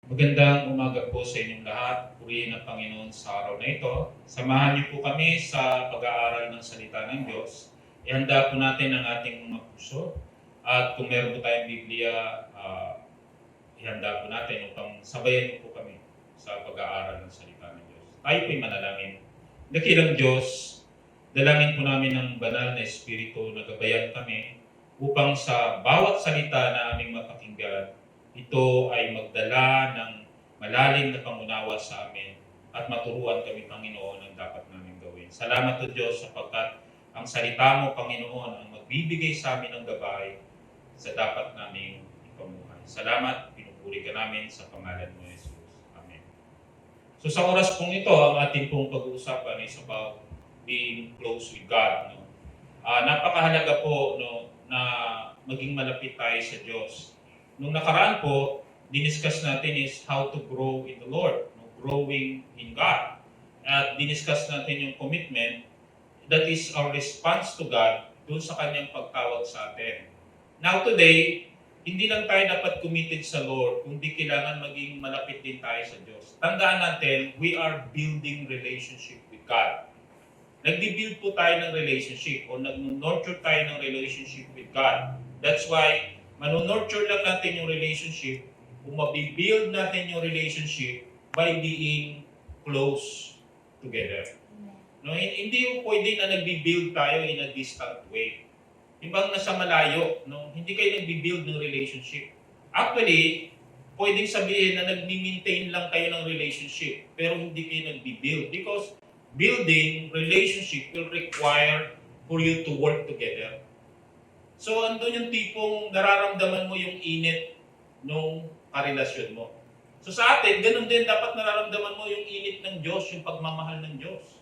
Magandang umaga po sa inyong lahat. Purihin ang Panginoon sa araw na ito. Samahan niyo po kami sa pag-aaral ng salita ng Diyos. Ihanda po natin ang ating mga puso. At kung meron po tayong Biblia, ihanda po natin upang sabayan niyo po kami sa pag-aaral ng salita ng Diyos. Tayo po'y manalangin. Dakilang Diyos, dalangin po namin ng banal na Espiritu na gabayan kami upang sa bawat salita na aming mapakinggan, ito ay magdala ng malalim na pangunawa sa amin at maturuan kami, Panginoon, ang dapat namin gawin. Salamat o Diyos sapagkat ang salita mo, Panginoon, ang magbibigay sa amin ng gabay sa dapat naming ipamuhay. Salamat, pinupuri ka namin sa pangalan mo, Jesus. Amen. So sa oras pong ito, ang ating pong pag-uusapan is about being close with God. No? Napakahalaga po na maging malapit tayo sa Diyos. Nung nakaraan po, diniscuss natin is how to grow in the Lord, growing in God. At diniscuss natin yung commitment, that is our response to God doon sa kanyang pagtawag sa atin. Now today, hindi lang tayo dapat committed sa Lord, kundi kailangan maging malapit din tayo sa Diyos. Tandaan natin, we are building relationship with God. Nagbi-build po tayo ng relationship o nag-nurture tayo ng relationship with God. That's why manunurture lang natin yung relationship kung mabibuild natin yung relationship by being close together. No, hindi yung pwede na nagbi-build tayo in a distant way. Ibang nasa malayo, no? Hindi kayo nagbi-build ng relationship. Actually, pwedeng sabihin na nagmi-maintain lang kayo ng relationship, pero hindi kayo nagbi-build because building relationship will require for you to work together. So, andun yung tipong nararamdaman mo yung init nung karelasyon mo. So, sa atin, ganun din, dapat nararamdaman mo yung init ng Diyos, yung pagmamahal ng Diyos.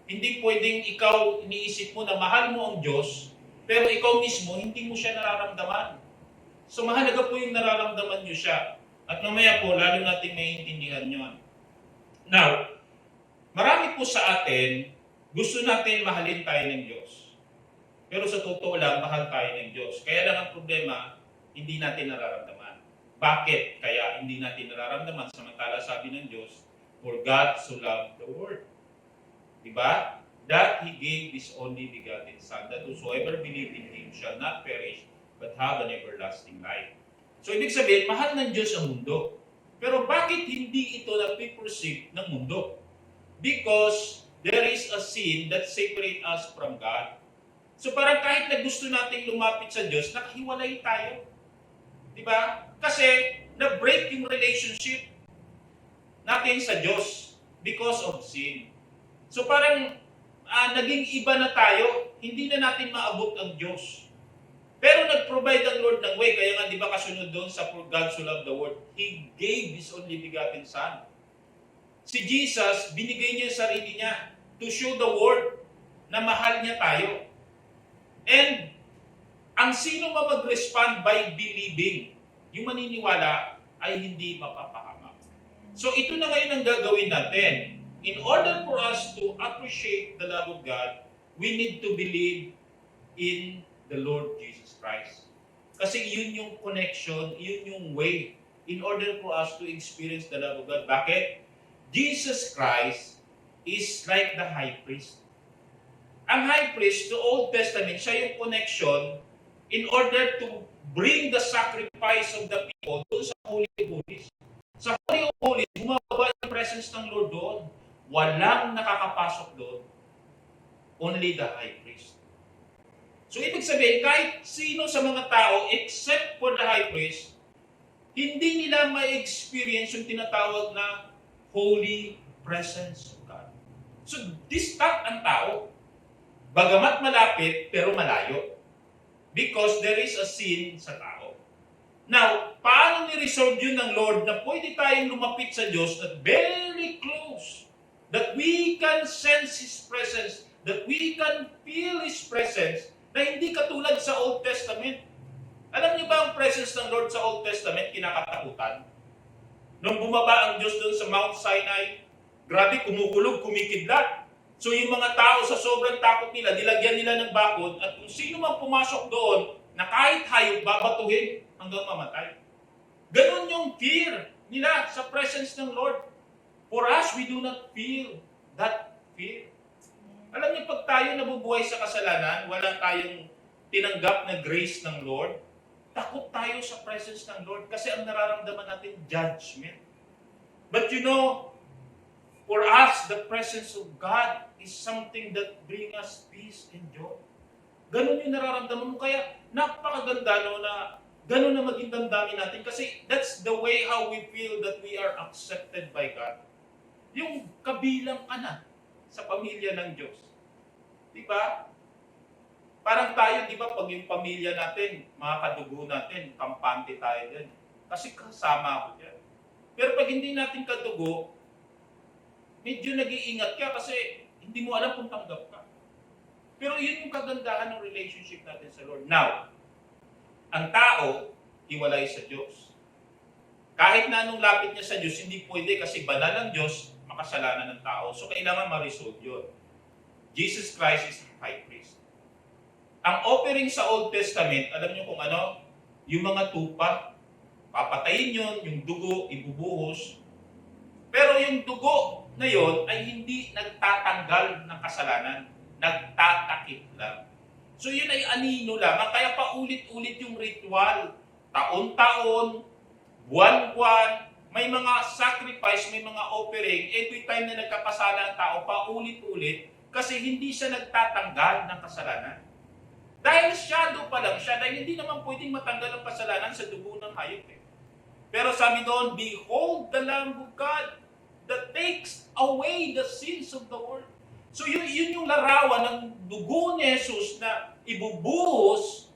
Hindi pwedeng ikaw, iniisip mo na mahal mo ang Diyos, pero ikaw mismo, hindi mo siya nararamdaman. So, mahalaga po yung nararamdaman nyo siya. At mamaya po, lalo natin maiintindihan yun. Now, marami po sa atin, gusto natin mahalin tayo ng Diyos. Pero sa totoo lang, mahal tayo ng Diyos. Kaya lang ang problema, hindi natin nararamdaman. Bakit kaya hindi natin nararamdaman? Samantala sabi ng Diyos, for God so loved the world. Diba? That He gave His only begotten Son, that whosoever believe in Him shall not perish, but have an everlasting life. So ibig sabihin, mahal ng Diyos ang mundo. Pero bakit hindi ito napipursig ng mundo? Because there is a sin that separates us from God. So parang kahit na gusto nating lumapit sa Diyos, nakahiwalay tayo. Diba? Kasi na-break yung relationship natin sa Diyos because of sin. So parang naging iba na tayo, hindi na natin maabot ang Diyos. Pero nag-provide ang Lord ng way, kaya nga di ba kasunod doon sa for God so loved the world, He gave His only begotten Son. Si Jesus, binigay niya yung sarili niya to show the world na mahal niya tayo. And ang sino mag-respond by believing, yung maniniwala ay hindi mapapahamak. So ito na ngayon ang gagawin natin. In order for us to appreciate the love of God, we need to believe in the Lord Jesus Christ. Kasi yun yung connection, yun yung way in order for us to experience the love of God. Bakit? Jesus Christ is like the high priest. Ang high priest, the Old Testament, siya yung connection in order to bring the sacrifice of the people doon sa Holy of Holies. Sa Holy of Holies, bumababa yung presence ng Lord doon. Walang nakakapasok doon. Only the high priest. So, ibig sabihin, kahit sino sa mga tao, except for the high priest, hindi nila ma-experience yung tinatawag na holy presence of God. So, distant ang tao. Bagamat malapit, pero malayo. Because there is a sin sa tao. Now, paano ni-resolve yun ng Lord na pwede tayong lumapit sa Diyos at very close, that we can sense His presence, that we can feel His presence, na hindi katulad sa Old Testament. Alam niyo ba ang presence ng Lord sa Old Testament, kinakatakutan? Nung bumaba ang Diyos doon sa Mount Sinai, grabe, kumukulog, kumikidlat. So yung mga tao sa sobrang takot nila, dilagyan nila ng bakod, at kung sino man pumasok doon, na kahit hayop, babatuhin hanggang mamatay. Ganun yung yung fear nila sa presence ng Lord. For us, we do not feel that fear. Alam niyo, pag tayo nabubuhay sa kasalanan, wala tayong tinanggap na grace ng Lord, takot tayo sa presence ng Lord kasi ang nararamdaman natin, judgment. But you know, for us, the presence of God is something that brings us peace and joy. Ganun yung nararamdaman mo. Kaya napakaganda no, na ganun na maging damdamin natin kasi that's the way how we feel that we are accepted by God. Yung kabilang ka na sa pamilya ng Diyos. Diba? Parang tayo, di ba, pag yung pamilya natin, mga kadugo natin, kampante tayo din. Kasi kasama ako dyan. Pero pag hindi natin kadugo, medyo nag-iingat ka kasi hindi mo alam kung tanggap ka. Pero yun yung kagandahan ng relationship natin sa Lord. Now, ang tao, hiwalay sa Diyos. Kahit na anong lapit niya sa Diyos, hindi pwede kasi banal ang Diyos, makasalanan ng tao. So, kailangan ma-resolve yun. Jesus Christ is high priest. Ang offering sa Old Testament, alam niyo kung ano? Yung mga tupa, papatayin yun, yung dugo, ibubuhos. Pero yung dugo na yun ay hindi nagtatanggal ng kasalanan. Nagtatakip lang. So yun ay anino lamang. Kaya paulit-ulit yung ritual. Taon-taon, buwan-buwan, may mga sacrifice, may mga offering. Every time na nagkakasala ang tao, paulit-ulit, kasi hindi siya nagtatanggal ng kasalanan. Dahil shadow pa lang siya, dahil hindi naman pwedeng matanggal ang kasalanan sa dugo ng hayop. Pero sabi doon, behold the Lamb of God that takes away the sins of the world. So yun yung larawan ng dugo ni Jesus na ibubuhos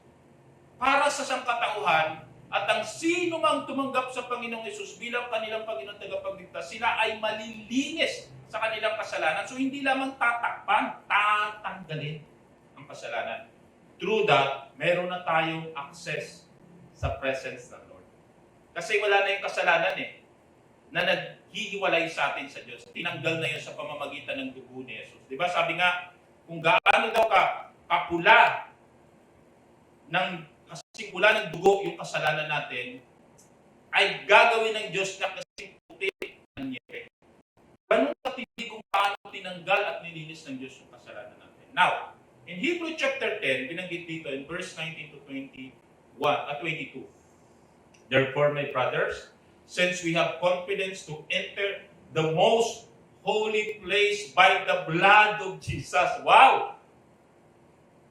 para sa sangkatauhan at ang sino mang tumanggap sa Panginoong Jesus bilang kanilang Panginoon tagapagligtas, sila ay malilinis sa kanilang kasalanan. So hindi lamang tatakpan, tatanggalin ang kasalanan. Through that, meron na tayong access sa presence ng Lord. Kasi wala na yung kasalanan na naghihiwalay sa atin sa Diyos. Tinanggal na yun sa pamamagitan ng dugo ni Jesus. Di ba? Sabi nga, kung gaano daw kapula kasing pula ng dugo yung kasalanan natin, ay gagawin ng Diyos na kasing puti ng niebe. Ganun katindi kung paano tinanggal at nilinis ng Diyos yung kasalanan natin. Now, in Hebrew chapter 10, binanggit dito in verse 19 to 22, therefore, my brothers, since we have confidence to enter the most holy place by the blood of Jesus. Wow!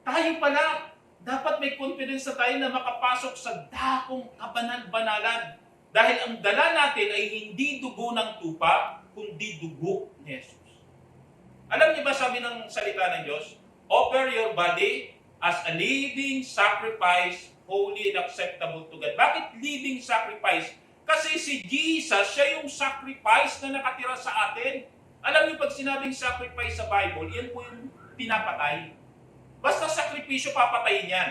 Tayo pala, dapat may confidence na tayo na makapasok sa dakong kabanal-banalan. Dahil ang dala natin ay hindi dugo ng tupa, kundi dugo ni Jesus. Alam niyo ba sabi ng salita ng Diyos? Offer your body as a living sacrifice, holy and acceptable to God. Bakit living sacrifice? Kasi si Jesus, siya yung sacrifice na nakatira sa atin. Alam niyo pag sinabing sacrifice sa Bible, yan po yung pinapatay. Basta sakripisyo, papatayin yan.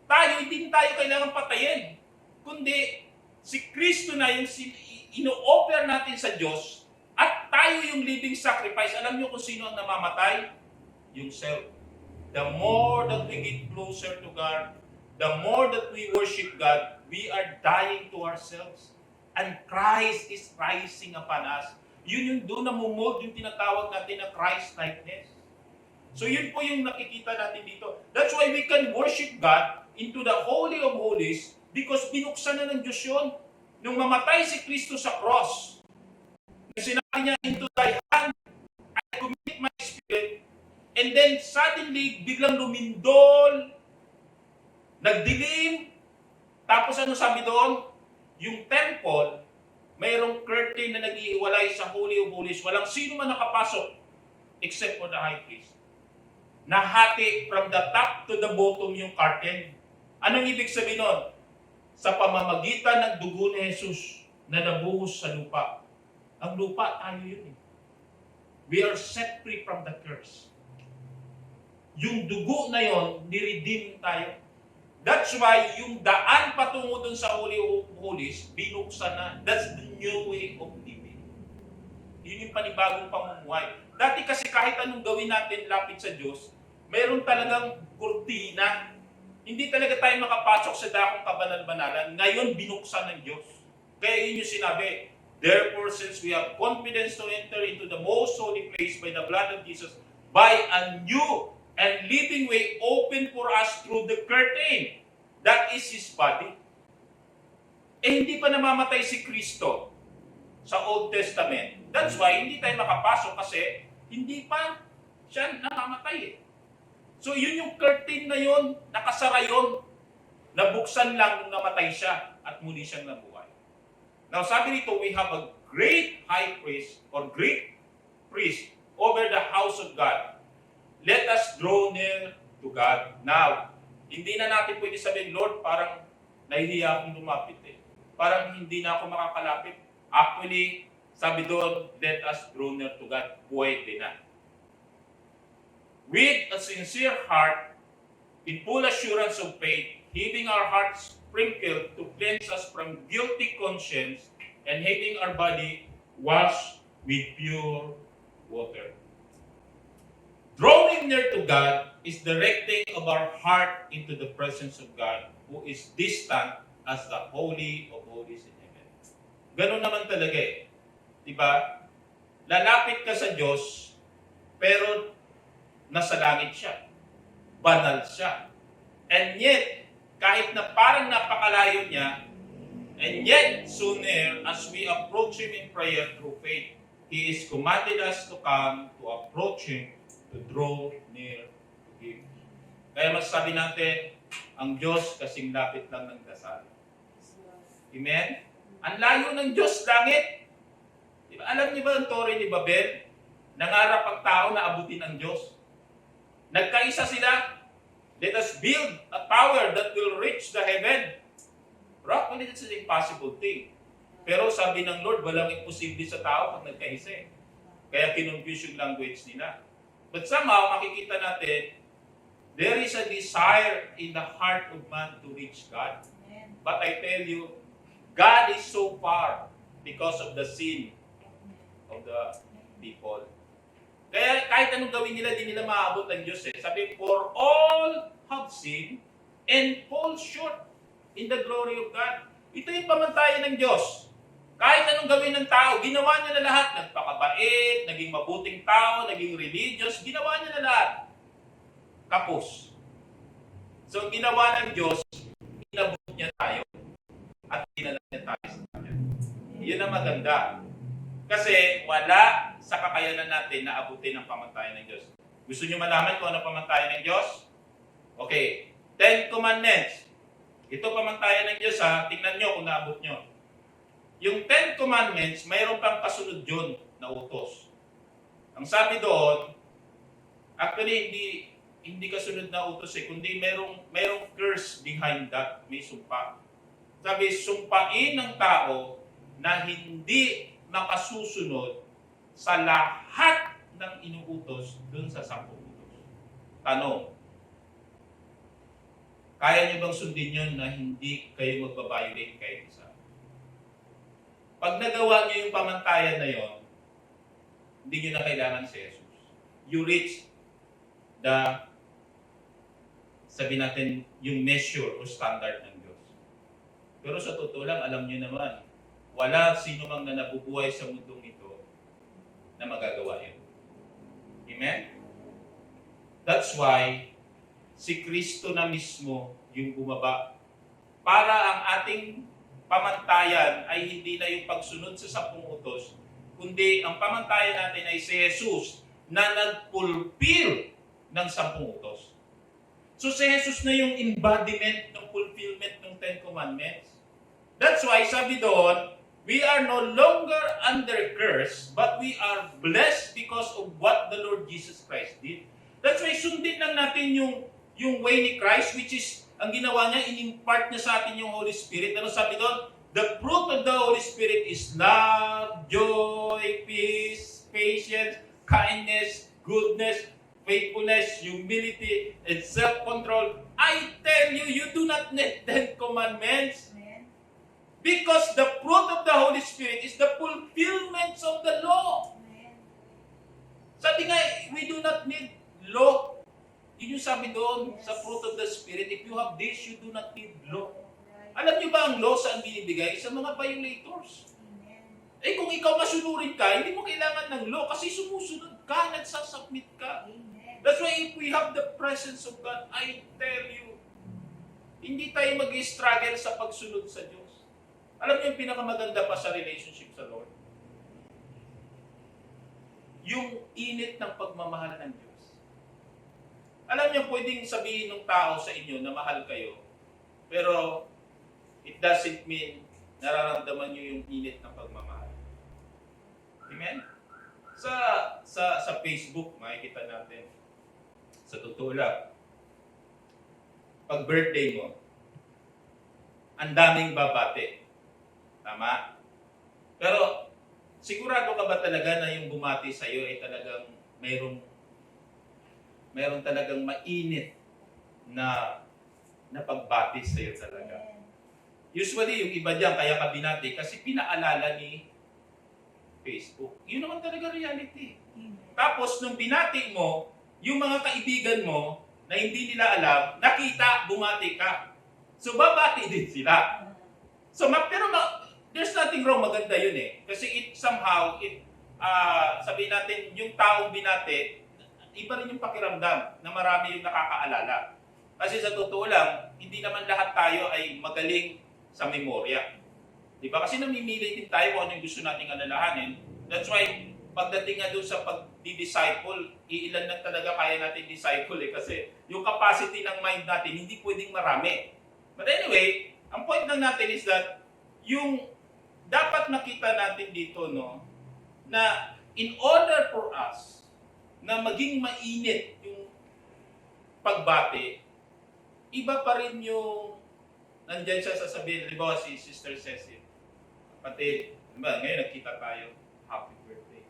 Tayo, hindi tayo kailangan patayin. Kundi, si Kristo na yung ino-offer natin sa Diyos at tayo yung living sacrifice. Alam niyo kung sino ang namamatay? Yung self. The more that we get closer to God, the more that we worship God, we are dying to ourselves. And Christ is rising upon us. Yun yung doon na mumold yung tinatawag natin na Christ-likeness. So yun po yung nakikita natin dito. That's why we can worship God into the Holy of Holies because binuksan na ng Diyos yun. Nung mamatay si Kristo sa cross, sinabi niya, into thy hand, I commit my spirit. And then suddenly, biglang lumindol, nagdilim, tapos ano sabi doon? Yung temple, mayroong curtain na nag-iiwalay sa Holy of Holies. Walang sino man nakapasok except for the high priest. Nahati from the top to the bottom yung curtain. Anong ibig sabihin nun? Sa pamamagitan ng dugo ni Jesus na nabuhos sa lupa. Ang lupa, tayo yun. We are set free from the curse. Yung dugo na yon, niredeem tayo. That's why yung daan patungo dun sa Holy of Holies, binuksan na. That's the new way of living. Yun yung panibagong pamumuhay. Dati kasi kahit anong gawin natin lapit sa Diyos, mayroon talagang kurtina. Hindi talaga tayo makapasok sa dakong kabanal-banalan. Ngayon, binuksan ng Diyos. Kaya yun yung sinabi, therefore, since we have confidence to enter into the most holy place by the blood of Jesus, by a new and living way open for us through the curtain, that is His body. Eh, hindi pa namamatay si Kristo sa Old Testament. That's why hindi tayo makapasok kasi hindi pa siya namamatay eh. So yun yung curtain na yun, nakasara yun, nabuksan lang nung namatay siya at muli siyang nabuhay. Now sabi nito, we have a great high priest or great priest over the house of God. Let us draw near to God. Now, hindi na natin pwede sabihin, Lord, parang nahihiya akong lumapit eh. Parang hindi na ako makakalapit. Actually, sabi doon, let us draw near to God. Pwede na. With a sincere heart, in full assurance of faith, having our hearts sprinkled to cleanse us from guilty conscience, and having our body washed with pure water. Drawing near to God is directing of our heart into the presence of God, who is distant as the Holy of Holies in heaven. Ganun naman talaga eh. Diba? Lalapit ka sa Diyos, pero nasa langit siya. Banal siya. And yet, kahit na parang napakalayo niya, and yet, sooner, as we approach Him in prayer through faith, He is commanded us to come, to approach Him, to draw near to Him. Kaya masasabi natin, ang Diyos kasing lapit lang ng dasal. Amen? Ang layo ng Diyos, langit. Diba? Alam niyo ba ang Torre ni Babel? Nangarap ang tao na abutin ang Diyos. Nagkaisa sila. Let us build a tower that will reach the heaven. Rock, it's an impossible thing. Pero sabi ng Lord, walang imposible sa tao pag nagkaisa eh. Kaya kinonfuse yung language nila. But somehow, makikita natin, there is a desire in the heart of man to reach God. Amen. But I tell you, God is so far because of the sin of the people. Kaya kahit anong gawin nila, di nila maabot ang Diyos eh. Sabi, for all have sinned and fall short in the glory of God. Ito yung pamantayan ng Diyos. Kahit anong gawin ng tao, ginawa niya na lahat. Nagpakabait, naging mabuting tao, naging religious, ginawa niya na lahat. Kapos. So, ginawa ng Diyos, inabot niya tayo at dinala niya tayo sa Kanya. Yun ang maganda. Kasi wala sa kakayanan natin na abutin ang pamantayan ng Diyos. Gusto niyo malaman kung ano pamantayan ng Diyos? Okay. 10 Commandments. Ito pamantayan ng Diyos ha. Tingnan nyo kung naabot nyo. Yung 10 Commandments, mayroon pang kasunod yun na utos. Ang sabi doon, actually hindi kasunod na utos eh, kundi mayroong curse behind that, may sumpa. Sabi, sumpain ng tao na hindi makasusunod sa lahat ng inuutos dun sa 10 utos. Tanong, kaya niyo bang sundin yun na hindi kayo magbabiolate kahit isa? Pag nagawa niyo yung pamantayan na yon, hindi niyo na kailangan si Jesus. You reach the, sabi natin, yung measure o standard ng Diyos. Pero sa totoo lang, alam niyo naman, wala sino mang na nabubuhay sa mundong ito na magagawa yun. Amen? That's why, si Kristo na mismo yung bumaba para ang ating pamantayan ay hindi na yung pagsunod sa 10 utos, kundi ang pamantayan natin ay si Jesus na nag-fulfill ng 10 utos. So si Jesus na yung embodiment ng fulfillment ng 10 Commandments. That's why sabi doon, we are no longer under curse, but we are blessed because of what the Lord Jesus Christ did. That's why sundin lang natin yung way ni Christ, which is ang ginawa niya, in-impart niya sa atin yung Holy Spirit. Ano sabi doon? The fruit of the Holy Spirit is love, joy, peace, patience, kindness, goodness, faithfulness, humility, and self-control. I tell you, you do not need 10 commandments. Because the fruit of the Holy Spirit is the fulfillment of the law. Sabi nga, we do not need law. Yun yung sabi doon sa fruit of the Spirit. If you have this, you do not need law. Alam niyo ba ang law saan binibigay? Sa mga violators. Eh kung ikaw masunurin ka, hindi mo kailangan ng law kasi sumusunod ka, nagsasubmit ka. That's why if we have the presence of God, I tell you, hindi tayo mag-struggle sa pagsunod sa Diyos. Alam niyo yung pinakamaganda pa sa relationship sa Lord? Yung init ng pagmamahal ng Diyos. Alam niyo, pwedeng sabihin ng tao sa inyo na mahal kayo, pero it doesn't mean nararamdaman niyo yung init ng pagmamahal. Amen? Sa Facebook, makikita natin. Sa totoo lang, pag birthday mo, ang daming babati. Tama? Pero, sigurado ka ba talaga na yung bumati sa'yo ay talagang mayroong talagang mainit na pagbati sa'yo talaga? Usually, yung iba dyan, kaya ka binati kasi pinaalala ni Facebook. Yun naman talaga reality. Tapos, nung binati mo, yung mga kaibigan mo na hindi nila alam, nakita, bumati ka. So, babati din sila. So, pero there's nothing wrong, maganda yun eh. Kasi sabihin natin, yung taong binati, iba rin yung pakiramdam na marami yung nakakaalala. Kasi sa totoo lang, hindi naman lahat tayo ay magaling sa memorya. Diba? Kasi namimili din tayo kung ano yung gusto nating alalahanin. That's why, pagdating nga doon sa pag-disciple, iilan lang talaga kaya natin disciple eh. Kasi yung capacity ng mind natin, hindi pwedeng marami. But anyway, ang point lang natin is that, yung dapat nakita natin dito, no, na in order for us na maging mainit yung pagbati, iba pa rin yung nandyan siya sasabihin. Halimbawa si Sister Cecil, kapatid, diba, ngayon nagkita tayo, happy birthday.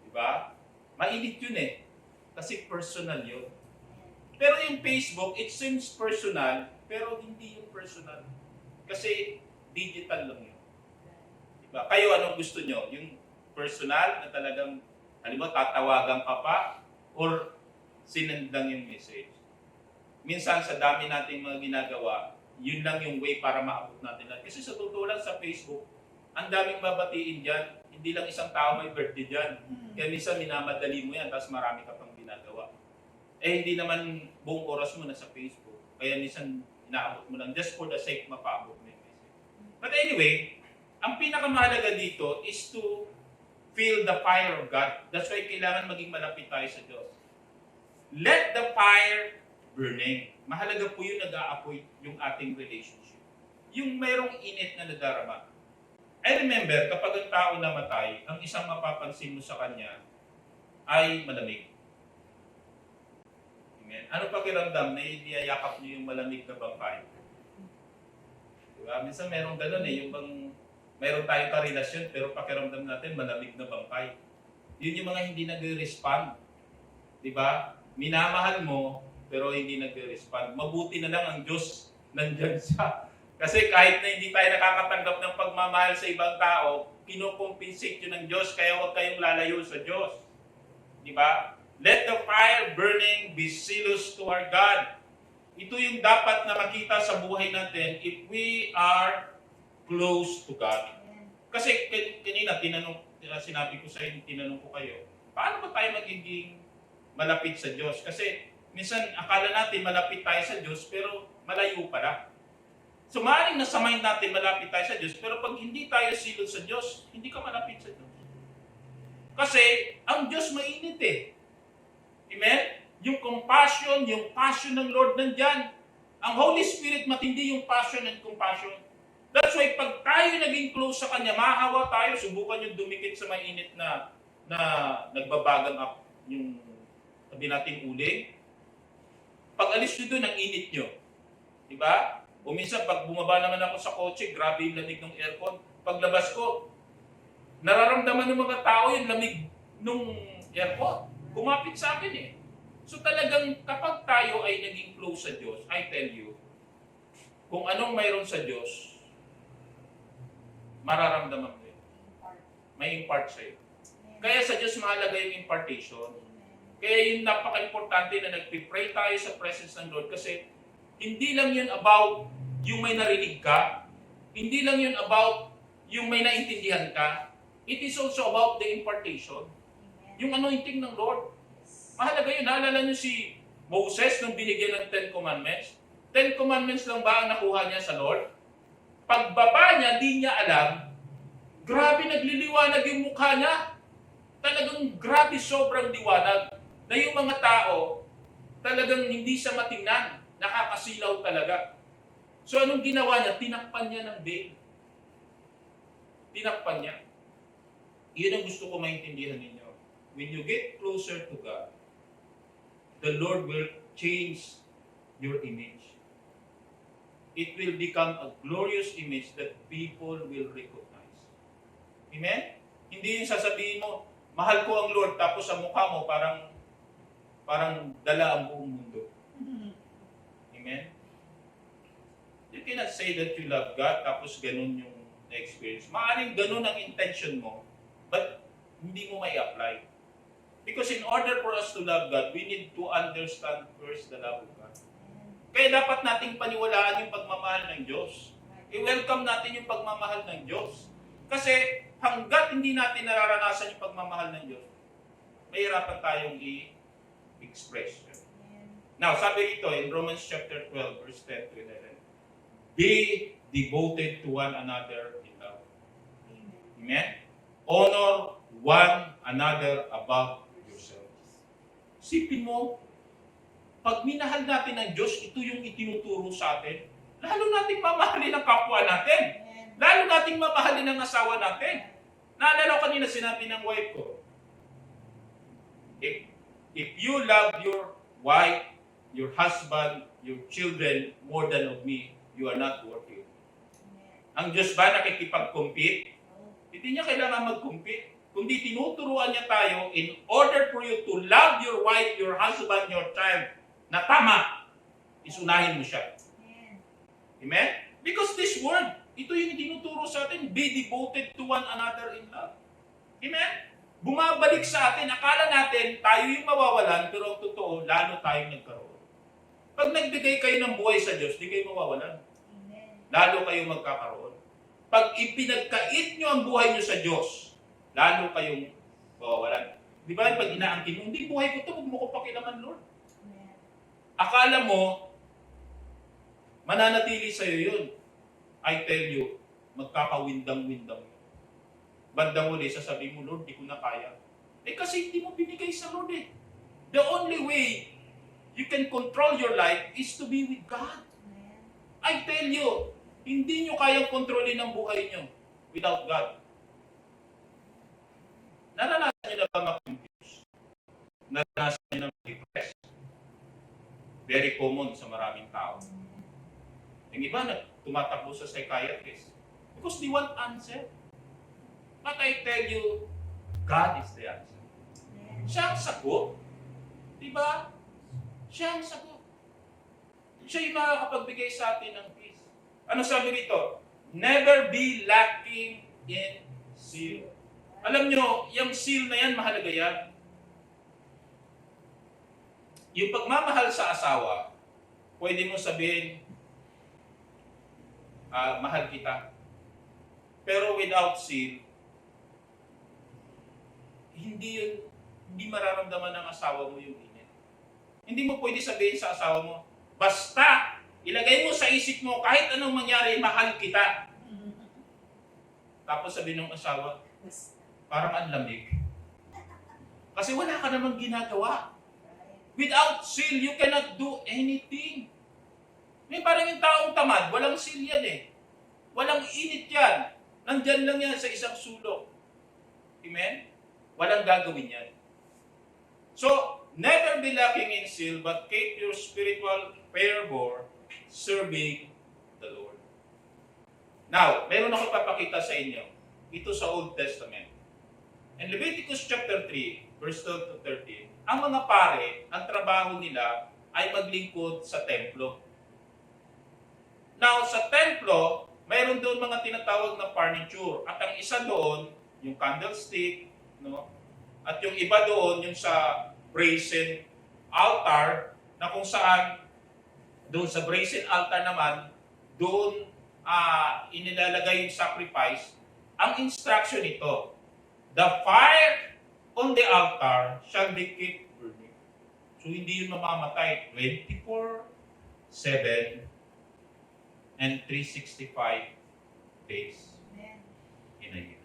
Diba? Mainit yun eh. Kasi personal yun. Pero yung Facebook, it seems personal, pero hindi yung personal. Kasi digital lang yun. Diba? Kayo, anong gusto nyo? Yung personal na talagang, halimbawa, tatawagan ka pa, or sinend lang yung message. Minsan, sa dami nating mga ginagawa, yun lang yung way para maabot natin lahat. Kasi sa totoo lang sa Facebook, ang daming babatiin dyan. Hindi lang isang tao may birthday dyan. Kaya minsan minamadali mo yan, tapos marami ka pang ginagawa. Eh, hindi naman buong oras mo na sa Facebook. Kaya minsan, inaabot mo lang just for the sake mapaabot mo yung message. But anyway, ang pinakamahalaga dito is to feel the fire of God. That's why kailangan maging malapit tayo sa Diyos. Let the fire burning. Mahalaga po yung nag-aapoy yung ating relationship. Yung mayroong init na nadarama. I remember, kapag ang tao namatay, ang isang mapapansin mo sa kanya ay malamig. Amen? Ano pakiramdam na iniyayakap niyo yung malamig na bangkay? Diba? Minsan merong ganun eh, yung bang mayroon tayong karelasyon pero pakiramdam natin malamig na bangkay. Yun yung mga hindi nagre-respond. Diba? Minamahal mo pero hindi nagre-respond. Mabuti na lang ang Diyos nandyan siya. Kasi kahit na hindi tayo nakakatanggap ng pagmamahal sa ibang tao, kinocompensate yun ng Diyos, kaya huwag kayong lalayo sa Diyos. Di ba? Let the fire burning be zealous to our God. Ito yung dapat na makita sa buhay natin if we are close to God. Kasi kanina, sinabi ko sa inyo, tinanong ko kayo, paano ba tayo magiging malapit sa Diyos? Kasi minsan, akala natin malapit tayo sa Diyos, pero malayo pala. So, maaaring nasa mind natin malapit tayo sa Diyos, pero pag hindi tayo silod sa Diyos, hindi ka malapit sa Diyos. Kasi, ang Diyos mainit eh. Amen? Yung compassion, yung passion ng Lord nandyan. Ang Holy Spirit, matindi yung passion and compassion. That's why, pag tayo naging close sa Kanya, mahahawa tayo, subukan yung dumikit sa mainit na nagbabagang up yung sabi nating uling. Pag alis nyo doon, ang init nyo. Diba? O minsan, pag bumaba naman ako sa kotse, grabe yung lamig ng aircon. Paglabas ko, nararamdaman ng mga tao yung lamig ng aircon. Kumapit sa akin eh. So talagang kapag tayo ay naging close sa Diyos, I tell you, kung anong mayroon sa Diyos, mararamdaman mo yun. May impart sa'yo. Kaya sa Diyos mahalaga yung impartation. Kaya yung napaka-importante na nagpipray tayo sa presence ng Lord kasi hindi lang yun about yung may narinig ka. Hindi lang yun about yung may naintindihan ka. It is also about the impartation. Yung anointing ng Lord. Mahalaga yun. Naalala niyo si Moses nung binigyan ng 10 Commandments? 10 Commandments lang ba ang nakuha niya sa Lord? Pagbaba niya, di niya alam. Grabe, nagliliwanag yung mukha niya. Talagang grabe, sobrang liwanag. Na yung mga tao, talagang hindi siya matingnan. Nakakasilaw talaga. So anong ginawa niya? Tinakpan niya ng veil. Tinakpan niya. Iyon ang gusto ko maintindihan ninyo. When you get closer to God, the Lord will change your image. It will become a glorious image that people will recognize. Amen? Hindi yung sasabihin mo, mahal ko ang Lord, tapos sa mukha mo parang dala ang buong mundo. Amen? You cannot say that you love God, tapos ganun yung experience. Maaaring ganun ang intention mo, but hindi mo may apply. Because in order for us to love God, we need to understand first the love of God. Kaya dapat nating paniwalaan yung pagmamahal ng Diyos. I-welcome natin yung pagmamahal ng Diyos. Kasi hanggat hindi natin nararanasan yung pagmamahal ng Diyos, mahirapan tayong i-express. Now, sabi rito in Romans chapter 12, verse 10 to 11, be devoted to one another in love. Amen? Honor one another above yourselves. Sipin mo, pag minahal natin ang Diyos, ito yung itinuturo sa atin, lalo nating mamahalin ang kapwa natin. Lalo nating mamahalin ang asawa natin. Naalala ko kanina sinabi ng wife ko, if you love your wife, your husband, your children more than of me, you are not worth it. Ang Diyos ba nakikipag-compete? Hindi niya kailangan mag-compete. Kundi tinuturuan niya tayo in order for you to love your wife, your husband, your child, na tama, isunahin mo siya. Amen? Because this word, ito yung tinuturo sa atin, be devoted to one another in love. Amen? Bumabalik sa atin, akala natin tayo yung mawawalan, pero ang totoo, lalo tayong nagkaroon. Pag nagbigay kayo ng buhay sa Diyos, di kayo mawawalan. Lalo kayo magkakaroon. Pag ipinagkait nyo ang buhay nyo sa Diyos, lalo kayong mawawalan. Di ba? Pag inaangkin mo, hindi buhay ko ito, huwag mo ko pakilaman, Lord. Akala mo, mananatili sa'yo yun. I tell you, magkakawindang-windang. Bandang uli, sasabihin mo, Lord, di ko na kaya. Kasi hindi mo binigay sa Lord eh. The only way you can control your life is to be with God. I tell you, hindi nyo kayang kontrolin ang buhay nyo without God. Naranasan nyo na ba ma-confuse? Naranasan nyo na ma-depress? Very common sa maraming tao. Yung iba na tumatakbo sa psychiatrist because they want answer. But I tell you, God is the answer. Siya ang sagot. Diba? Siya ang sagot. Siya yung makakapagbigay sa atin ng peace. Ano sabi rito? Never be lacking in zeal. Alam nyo, yung zeal na yan, mahalaga yan. Yung pagmamahal sa asawa, pwede mo sabihin, mahal kita. Pero without zeal, hindi mararamdaman ng asawa mo yung init. Hindi mo pwede sabihin sa asawa mo, basta ilagay mo sa isip mo, kahit anong mangyari, mahal kita. Tapos sabihin ng asawa, parang ang lamig. Kasi wala ka namang ginagawa. Without zeal, you cannot do anything. May parang yung taong tamad, walang zeal yan eh. Walang init yan. Nandyan lang yan sa isang sulok. Amen? Walang gagawin yan. So, never be lacking in zeal, but keep your spiritual fervor serving the Lord. Now, meron ako papakita sa inyo. Ito sa Old Testament. In Leviticus chapter 3, verse 12 to 13, ang mga pare, ang trabaho nila ay maglingkod sa templo. Now, sa templo, mayroon doon mga tinatawag na furniture. At ang isa doon, yung candlestick, no? At yung iba doon, yung sa brazen altar, na kung saan, doon sa brazen altar naman, doon inilalagay yung sacrifice, ang instruction ito, the fire on the altar shall be kept burning. So hindi yun mamamatay 24/7 and 365 days in a year.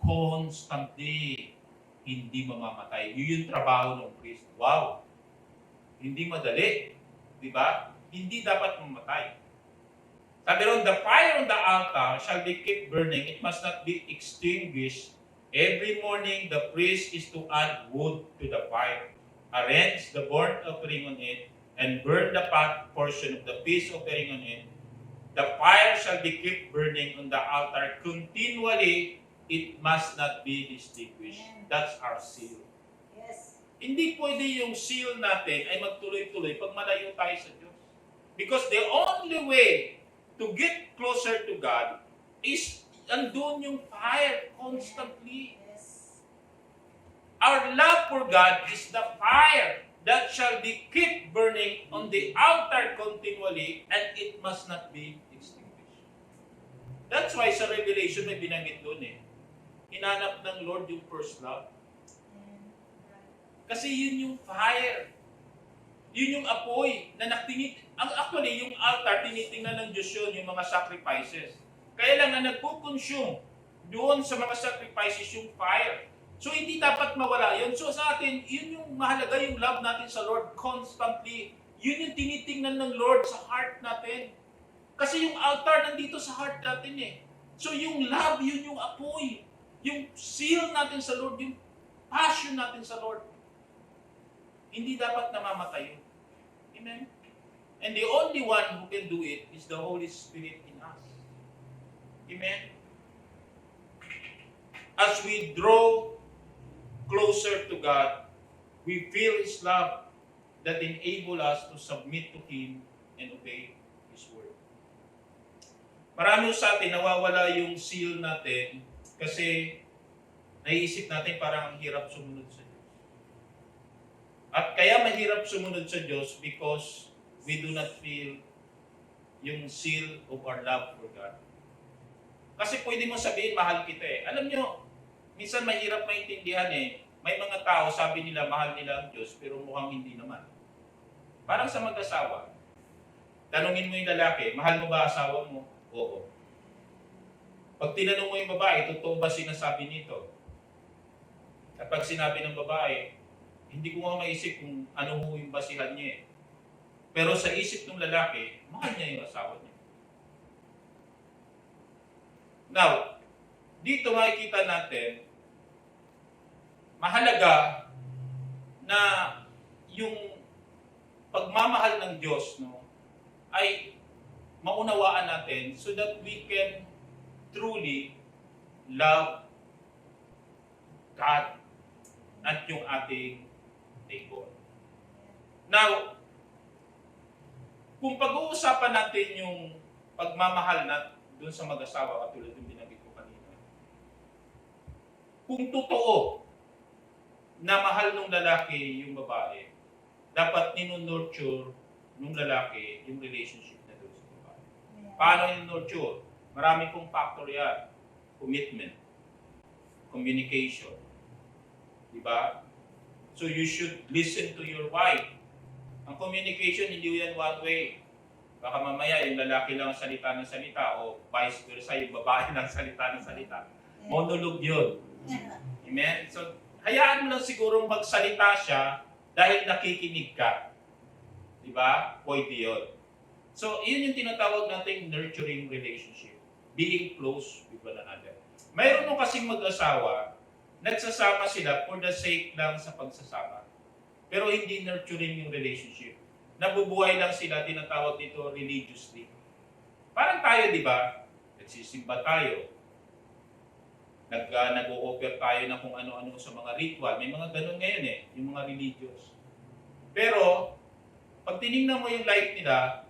Constantly, hindi mamamatay. Yun yung trabaho ng priest. Wow! Hindi madali. Di ba? Hindi dapat mamatay. Sabi ron, the fire on the altar shall be kept burning. It must not be extinguished. Every morning, the priest is to add wood to the fire, arrange the burnt offering on it, and burn the fat portion of the peace offering on it. The fire shall be kept burning on the altar continually. It must not be extinguished. That's our seal. Yes. Hindi pwede yung seal natin ay magtuloy-tuloy pag malayo tayo sa Diyos. Because the only way to get closer to God is andun yung fire constantly. Yes. Our love for God is the fire that shall be kept burning on the altar continually, and it must not be extinguished. That's why sa Revelation may binanggit doon hinanap ng Lord yung first love. Kasi yun yung fire. Yun yung apoy na actually, yung altar, tinitingnan ng Diyos yun, yung mga sacrifices. Kaya lang na nagpo-consume doon sa mga sacrifices yung fire. So, hindi dapat mawala yun. So, sa atin, yun yung mahalaga yung love natin sa Lord constantly. Yun yung tinitingnan ng Lord sa heart natin. Kasi yung altar nandito sa heart natin So, yung love, yun yung apoy. Yung seal natin sa Lord, yung passion natin sa Lord. Hindi dapat namamatay yun. Amen? And the only one who can do it is the Holy Spirit in us. Amen? As we draw closer to God, we feel His love that enable us to submit to Him and obey His word. Marami sa atin nawawala yung seal natin kasi naiisip natin parang ang hirap sumunod sa Diyos. At kaya mahirap sumunod sa Diyos because we do not feel yung seal of our love for God. Kasi pwede mo sabihin, mahal kita Alam nyo, minsan mahirap maintindihan May mga tao, sabi nila, mahal nila ang Diyos, pero mukhang hindi naman. Parang sa mag-asawa. Tanungin mo yung lalaki, mahal mo ba asawa mo? Oo. Pag tinanong mo yung babae, totoo ba sinasabi nito? At pag sinabi ng babae, hindi ko nga maisip kung ano ho yung basihan niya Pero sa isip ng lalaki, mahal niya yung asawa niya. Now, dito makikita natin, mahalaga na yung pagmamahal ng Diyos ay maunawaan natin so that we can truly love God at yung ating neighbor. Now, kung pag-uusapan natin yung pagmamahal na doon sa mag-asawa, katulad yung binanggit ko kanina, kung totoo na mahal ng lalaki yung babae, dapat ninonurture ng lalaki yung relationship na doon sa babae. Paano ninonurture? Marami pong factor yan. Commitment, communication, diba? So you should listen to your wife. Ang communication, hindi yan one way. Baka mamaya yung lalaki lang salita ng salita o vice versa, yung babae lang salita ng salita. Monologue yun. Amen? So, hayaan mo lang sigurong magsalita siya dahil nakikinig ka. Diba? Pwede yun. So, yun yung tinatawag nating nurturing relationship. Being close with one another. Mayroon mo kasing mag-asawa, nagsasama sila for the sake lang sa pagsasama. Pero hindi nurturing yung relationship. Nabubuhay lang sila, tinatawag dito religiously. Parang tayo, di ba? Nagsisimba tayo. Nag-o-offer tayo ng kung ano-ano sa mga ritual. May mga ganun ngayon yung mga religious. Pero, pag tinignan mo yung life nila,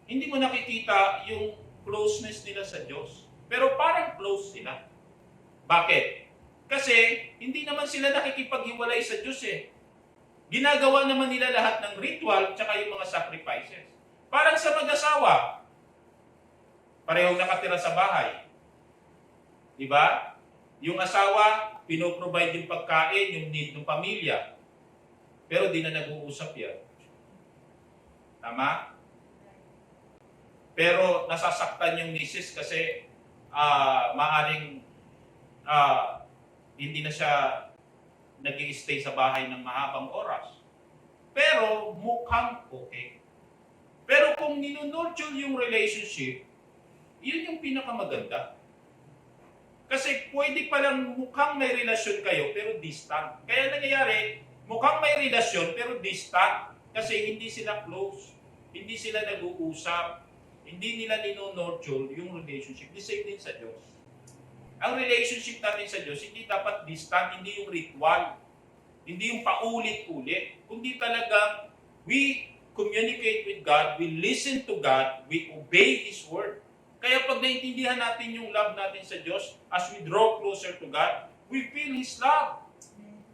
hindi mo nakikita yung closeness nila sa Diyos. Pero parang close sila. Bakit? Kasi, hindi naman sila nakikipaghiwalay sa Diyos Ginagawa naman nila lahat ng ritual tsaka yung mga sacrifices. Parang sa mag-asawa, Parehong nakatira sa bahay. Di ba? Yung asawa, pinoprovide yung pagkain, yung need ng pamilya. Pero di na nag-uusap yan. Tama? Pero nasasaktan yung misis kasi maaring hindi na siya nag-i-stay sa bahay ng mahabang oras. Pero mukhang okay. Pero kung ninunurture yung relationship, yun yung pinakamaganda. Kasi pwede palang mukhang may relasyon kayo pero distant. Kaya nangyayari, mukhang may relasyon pero distant. Kasi hindi sila close. Hindi sila nag-uusap. Hindi nila ninunurture yung relationship. The same din sa Diyos. Ang relationship natin sa Diyos, hindi dapat distant, hindi yung ritual. Hindi yung paulit-ulit. Kundi talaga, we communicate with God, we listen to God, we obey His Word. Kaya pag naintindihan natin yung love natin sa Diyos, as we draw closer to God, we feel His love.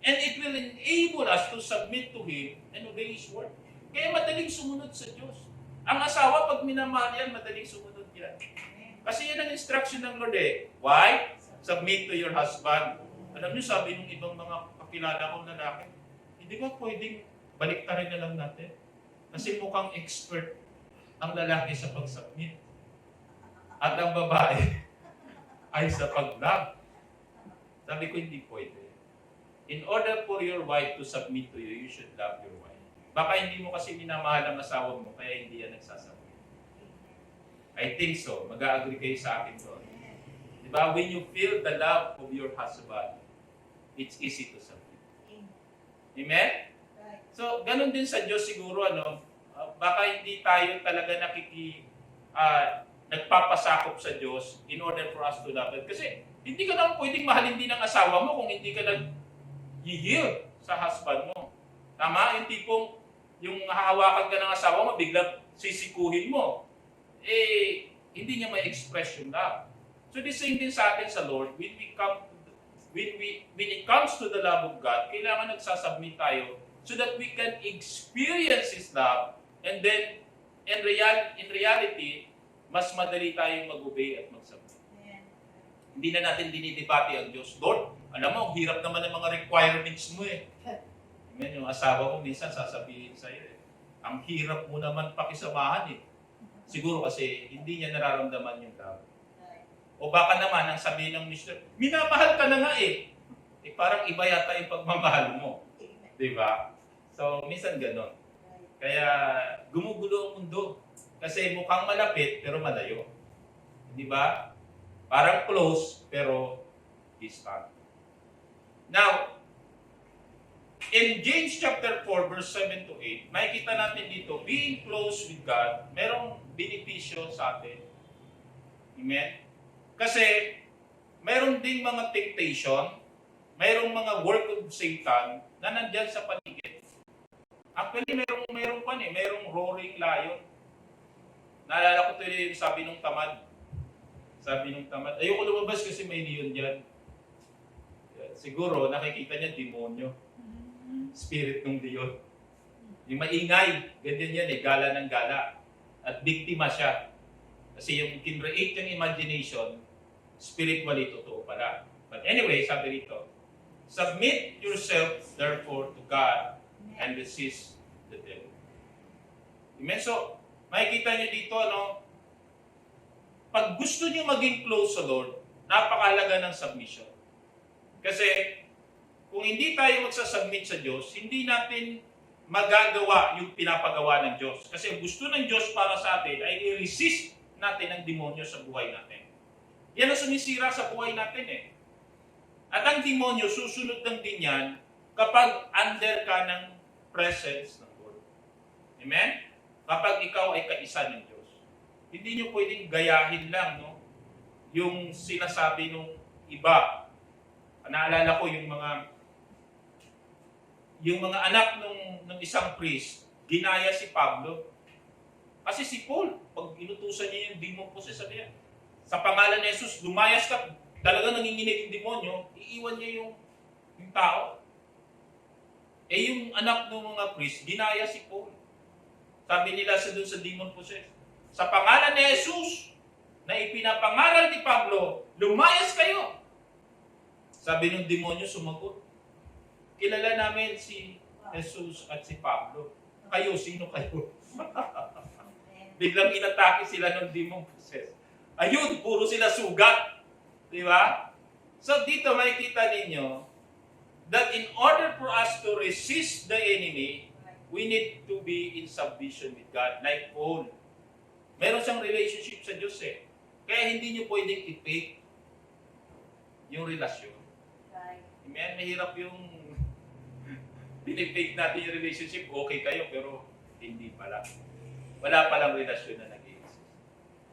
And it will enable us to submit to Him and obey His Word. Kaya madaling sumunod sa Diyos. Ang asawa, pag minamahal yan, madaling sumunod yan. Kasi yan ang instruction ng Lord eh. Why? Submit to your husband. Alam niyo, sabi ng ibang mga kakilala kong lalaki, hindi ba pwedeng baliktarin na lang natin? Kasi mukhang expert ang lalaki sa pag-submit. At ang babae ay sa pag-love. Sabi ko, hindi pwede. In order for your wife to submit to you, you should love your wife. Baka hindi mo kasi minamahal ang asawa mo, kaya hindi yan nagsasubmit. I think so. Mag-agree kayo sa akin doon. Diba? When you feel the love of your husband, it's easy to submit. Amen? So, ganun din sa Diyos siguro, baka hindi tayo talaga nagpapasakop sa Diyos in order for us to love it. Kasi hindi ka naman pwedeng mahalin din ang asawa mo kung hindi ka nag-yield sa husband mo. Tama? Yung tipong yung hahawakan ka ng asawa mo, biglang sisikuhin mo. Hindi niya may express yung love. So the same din sa atin sa Lord, when it comes to the love of God, kailangan nagsasubmit tayo so that we can experience His love, and then in reality, mas madali tayong mag-obey at mag-submit. Hindi na natin dinidebate ang Diyos. Lord, alam mo, hirap naman ang mga requirements mo eh. Amen, yung asawa ko minsan sasabihin sa'yo eh, ang hirap mo naman pakisamahan eh. Siguro kasi hindi niya nararamdaman yung love. O baka naman, ang sabihin ng mister, minamahal ka na nga eh. Parang iba yata yung pagmamahal mo. Diba? So, minsan ganon. Kaya, gumugulo ang mundo. Kasi mukhang malapit, pero malayo. Di ba? Parang close, pero distant. Now, in James chapter 4, verse 7 to 8, makikita natin dito, being close with God, merong benepisyo sa atin. Amen? Kasi, meron ding mga temptation, merong mga work of Satan na nandyan sa paligid. Actually, merong roaring lion. Naalala ko tuloy yung sabi nung tamad. Ayoko lumabas kasi may leon dyan. Siguro, nakikita niya demonyo. Spirit ng leon. Yung maingay, ganyan yan eh, gala ng gala. At biktima siya. Kasi yung kinreate yung imagination, spiritually totoo pala. But anyway, sabi rito, submit yourself therefore to God and resist the devil. Amen? So, makikita niyo dito, pag gusto niyo maging close sa Lord, napakahalaga ng submission. Kasi, kung hindi tayo magsasubmit sa Diyos, hindi natin magagawa yung pinapagawa ng Diyos. Kasi gusto ng Diyos para sa atin ay i-resist natin ang demonyo sa buhay natin. Yan ang sumisira sa buhay natin eh. At ang demonyo, susunod lang din yan kapag under ka ng presence ng Lord. Amen? Kapag ikaw ay kaisa ng Diyos. Hindi nyo pwedeng gayahin lang, no? Yung sinasabi ng iba. Naalala ko yung mga anak ng isang priest, ginaya si Pablo. Kasi si Paul, pag inutusan niya yung demon possessed, sabi niya, sa pangalan ni Jesus, lumayas ka, talagang nanginginig yung demonyo, iiwan niya yung tao. Yung anak ng mga priest, ginaya si Paul. Sabi nila sa doon sa demon possessed, sa pangalan ni Jesus, na ipinapangaral ni Pablo, lumayas kayo. Sabi ng demonyo, sumagot. Kilala namin si Jesus at si Pablo. Kayo, sino kayo? Biglang inatake sila ng demon possessed. Ayun, puro sila sugat. Di ba? So dito makikita ninyo that in order for us to resist the enemy, we need to be in submission with God. Like Paul. Meron siyang relationship sa Diyos eh. Kaya hindi nyo pwedeng i-fake yung relasyon. Amen? Mahirap yung pinipake natin yung relationship. Okay kayo, pero hindi pala. Wala palang relasyon na nag-i-exist.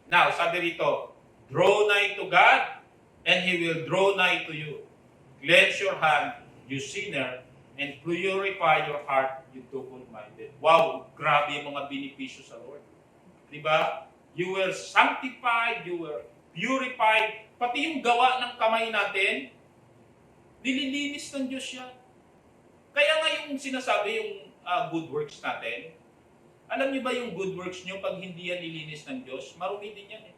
Now, sabi rito, draw nigh to God, and He will draw nigh to you. Cleanse your hand, you sinner, and purify your heart, you double-minded. Wow, grabe yung mga benepisyo sa Lord. Diba? You were sanctified, you were purified, pati yung gawa ng kamay natin, nililinis ng Diyos yan. Kaya nga yung sinasabi yung good works natin, alam niyo ba yung good works niyo pag hindi yan nilinis ng Diyos, marumi din yan eh.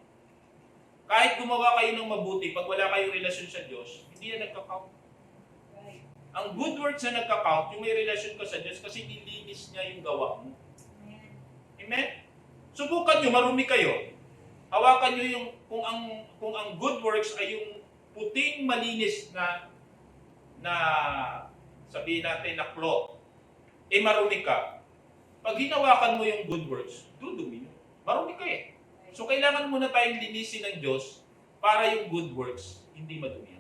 Kahit gumawa kayo ng mabuti, pag wala kayong relasyon sa Diyos, hindi yan nagka-count. Ang good works na nagka-count, yung may relasyon ka sa Diyos kasi nilinis niya yung gawa mo. Amen? Subukan nyo, marumi kayo. Hawakan nyo yung, kung ang good works ay yung puting malinis na sabihin natin na cloth, marumi ka. Pag hinawakan mo yung good works, dudumi yun. Marumi ka eh. So kailangan muna tayong linisin ng Diyos para yung good works hindi madumi.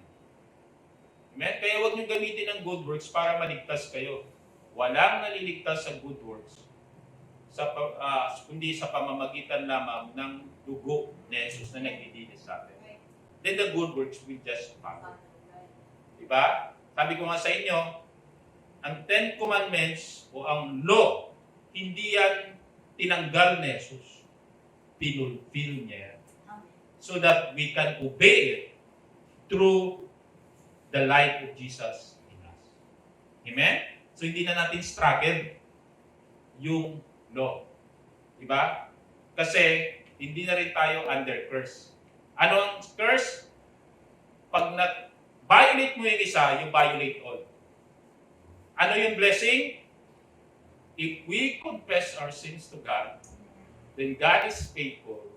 Amen? Kaya huwag nyo gamitin ang good works para maligtas kayo. Walang naliligtas sa good works. Kundi sa pamamagitan lamang ng dugo ni Jesus na naglilinis sa atin. Then the good works will just follow. Diba? Sabi ko nga sa inyo, ang Ten Commandments o ang law, hindi yan tinanggal ni Jesus. Pinulfill niya yan. So that we can obey it through the life of Jesus in us. Amen? So hindi na natin struggle yung law. Diba? Kasi hindi na rin tayo under curse. Ano ang curse? Pag violate mo yung isa, you violate all. Ano yung blessing? If we confess our sins to God, then God is faithful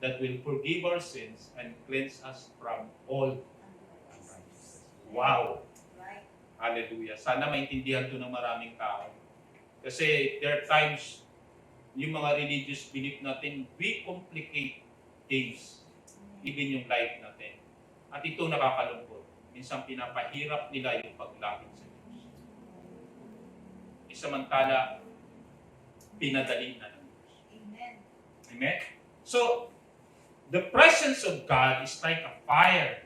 that will forgive our sins and cleanse us from all unrighteousness. Wow! Hallelujah. Sana maintindihan ito ng maraming tao. Kasi there are times yung mga religious belief natin, we complicate things, even yung life natin. At ito nakakalungkot. Minsan pinapahirap nila yung paglapit sa Diyos. Samantala, pinadali na ng Diyos. Amen. Amen? So, the presence of God is like a fire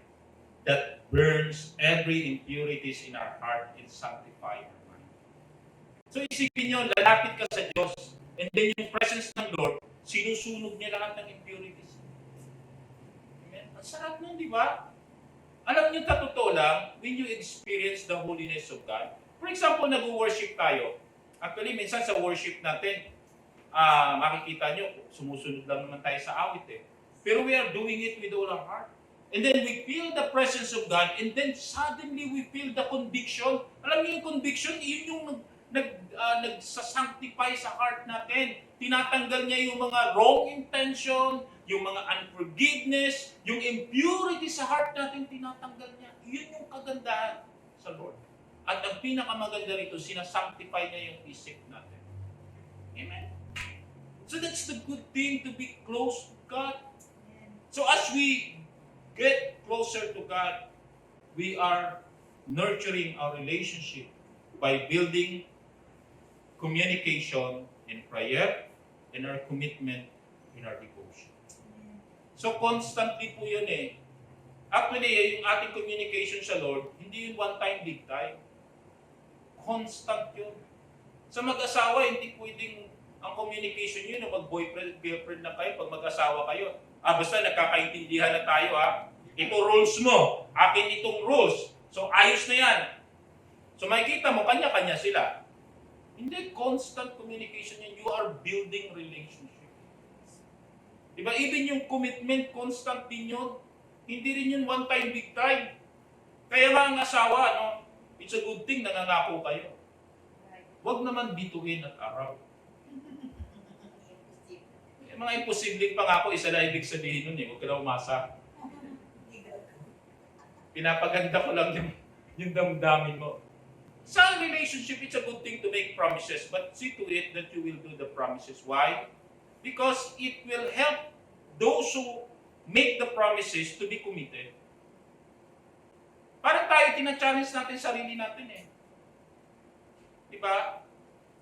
that burns every impurities in our heart and sanctify our mind. So, isipin nyo, lalapit ka sa Diyos, and then yung presence ng Lord, sinusunog niya lahat ng impurities. Amen? Ang sarap nun, di ba? Alam niyo, totoo lang, when you experience the holiness of God, for example, nag-worship tayo. Actually, minsan sa worship natin, makikita nyo, sumusunod lang naman tayo sa awit eh. Pero we are doing it with all our heart. And then we feel the presence of God, and then suddenly we feel the conviction. Alam niyo yung conviction, yun yung nagsasanctify sa heart natin. Tinatanggal niya yung mga wrong intention, yung mga unforgiveness, yung impurity sa heart natin, tinatanggal niya. Yun yung kagandahan sa Lord. At ang pinakamaganda rito, sinasanctify niya yung isip natin. Amen? So that's the good thing to be close to God. So as we get closer to God, we are nurturing our relationship by building communication in prayer and our commitment in our devotion. So constantly po yun eh. Actually, yung ating communication sa Lord, hindi yun one time, big time. Constant yun. Sa mag-asawa, hindi pwedeng ang communication yun, mag-boyfriend, girlfriend na kayo, pag mag-asawa kayo. Basta nagkakaintindihan na tayo Ito rules mo, akin itong rules. So ayos na yan. So makikita mo, kanya-kanya sila. Hindi constant communication yan. You are building relationship. Diba? Even yung commitment, constant din yun. Hindi rin yun one time, big time. Kaya nga ang asawa, no? It's a good thing, nangangako kayo. Huwag naman bituin at araw. Yung mga imposibleng pangako, isa na ibig sabihin nun eh. Huwag ka na umasa. Pinapaganda ko lang yung damdamin mo. Sa relationship, it's a good thing to make promises, but see to it that you will do the promises. Why? Because it will help those who make the promises to be committed. Parang tayo, tina-challenge natin sarili natin eh. Diba?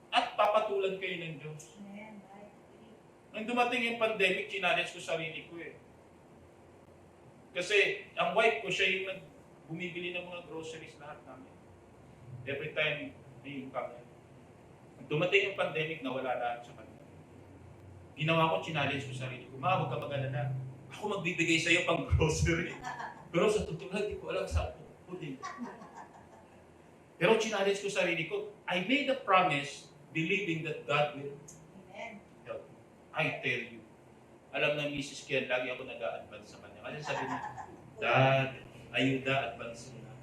At papatulan kayo ng Diyos. Nung dumating yung pandemic, challenge ko sarili ko eh. Kasi ang wife ko, siya yung bumibili ng mga groceries lahat namin. Every time may income niya. Nung dumating yung pandemic, nawala lahat sa kanya. Ginawa ko, challenge ko sarili ko, huwag ka mag-alala. Ako magbibigay sa'yo pang grocery. Pero sa totoo lang, di ko alam saan pupunin. Pero challenge ko sarili ko, I made a promise believing that God will help me. I tell you, alam na Mrs. Kian, lagi ako nag-a-advance sa kanya. Kasi sabi niya, Dad, ayuda, advance mo na.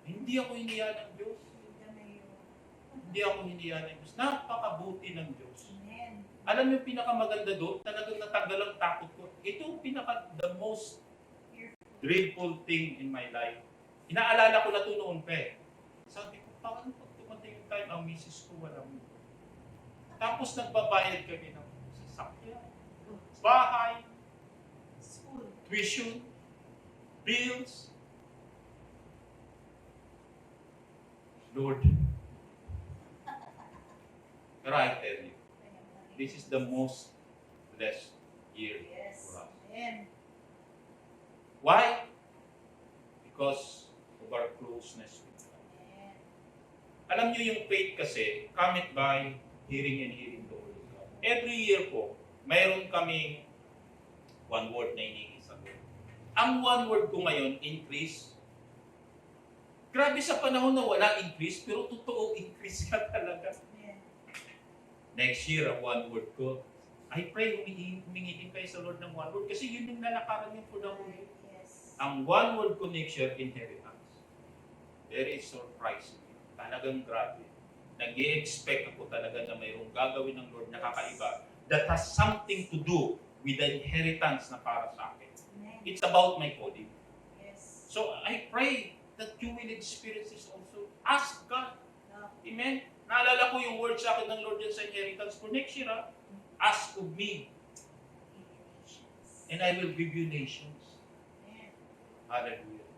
Hindi ako hiniya ng Diyos. Hindi ako hiniya ng Diyos. Napakabuti ng Diyos. Alam niyo, pinakamaganda doon, talagang natanggal ang takot ko. Ito the most grateful thing in my life. Inaalala ko na ito noon pa eh. Sabi ko, paano pag tumating yung time, ang misis ko walang mo. Tapos nagbabayad kami ng sasakyan, bahay, tuition, bills. Lord, pero I tell you, this is the most blessed year for us. Why? Because of our closeness with God. Alam niyo yung faith kasi, cometh by hearing and hearing the word of God. Every year po, mayroon kami one word na hinihingi sa Lord. Ang one word ko ngayon, increase. Grabe sa panahon na wala increase, pero totoo increase ka talaga. Next year, ang one word ko, I pray humingi din kayo sa Lord ng one word kasi yun yung nalakaran niyo for the whole year. Ang one word ko next year, inheritance. Very surprising. Talagang grabe. Nag-i-expect ako talaga na mayroong gagawin ng Lord na kakaiba that has something to do with the inheritance na para sa akin. It's about my calling. So I pray that you will experience this also. Ask God. Amen? Naalala ko yung word sa akin ng Lord yan sa inheritance for next year. Ask of me. And I will give you nations. Hallelujah.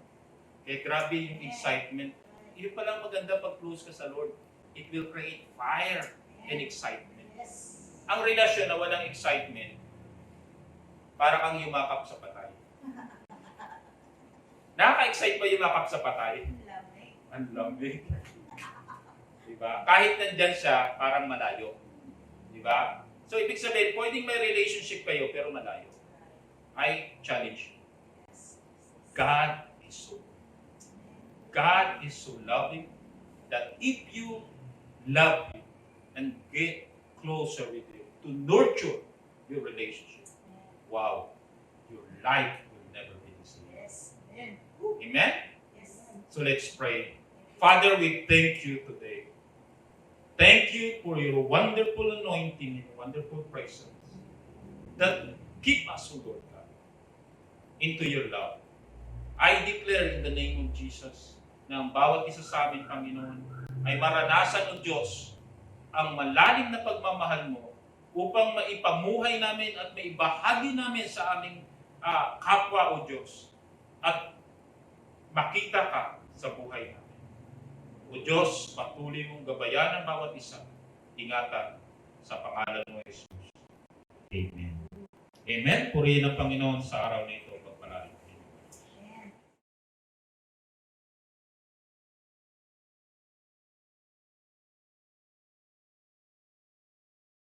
Kaya grabe yung excitement. Yun palang maganda pag-close ka sa Lord. It will create fire and excitement. Ang relasyon na walang excitement, para kang yumakap sa patay. Nakaka-excite ba yumakap sa patay? Ang lamig. Diba? Kahit nandyan siya, parang malayo. Diba? So, ibig sabihin, pwedeng may relationship kayo, pero malayo. I challenge you. God is so loving that if you love Him and get closer with Him to nurture your relationship, wow, your life will never be the same. Amen? So let's pray. Father, we thank you today. Thank you for your wonderful anointing and wonderful presence that keep us, O Lord God, into your love. I declare in the name of Jesus na ang bawat isa sa amin, Panginoon, ay maranasan ng Diyos ang malalim na pagmamahal mo upang maipamuhay namin at maibahagi namin sa aming kapwa, O Diyos, at makita ka sa buhay namin. O Diyos, patuloy mong gabayan ang bawat isa, ingatan sa pangalan mo, Jesus. Amen. Amen. Purihin ang Panginoon sa araw na ito.